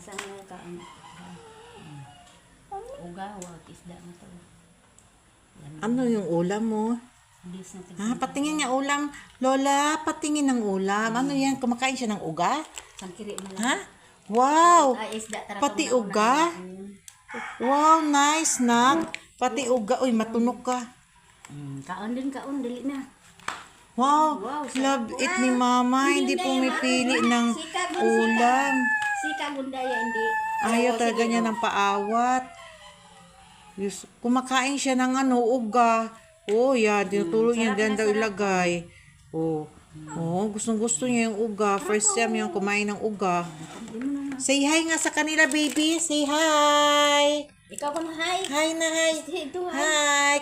Saan nga ka? Uga, wag isda mo to. Ano yung ulam mo? Bis na Ha, patingin nga ulam. Lola, patingin ng ulam. Ano yan? Kumakain siya ng uga? Sangkiri mo lang. Ha? Wow! Ay, isda tara. Pati uga? Wow, nice, nak. Pati uga. Uy, matunog ka. Kaon din, kaon. Dili na. Wow, Wow, love it ni Mama. Hindi pumipili ng ulam. Sika gundaya, hindi. Ayaw talaga niya ng paawat. Kumakain siya ng uga. Oh, yeah, tinutulog niya dyan daw ilagay. Oh, gustong-gusto niya yung uga. First time yung kumain ng uga. Say hi nga sa kanila, baby. Say hi. Ikaw ko na, hi. Hi na, hi. Ito, hi. Hi.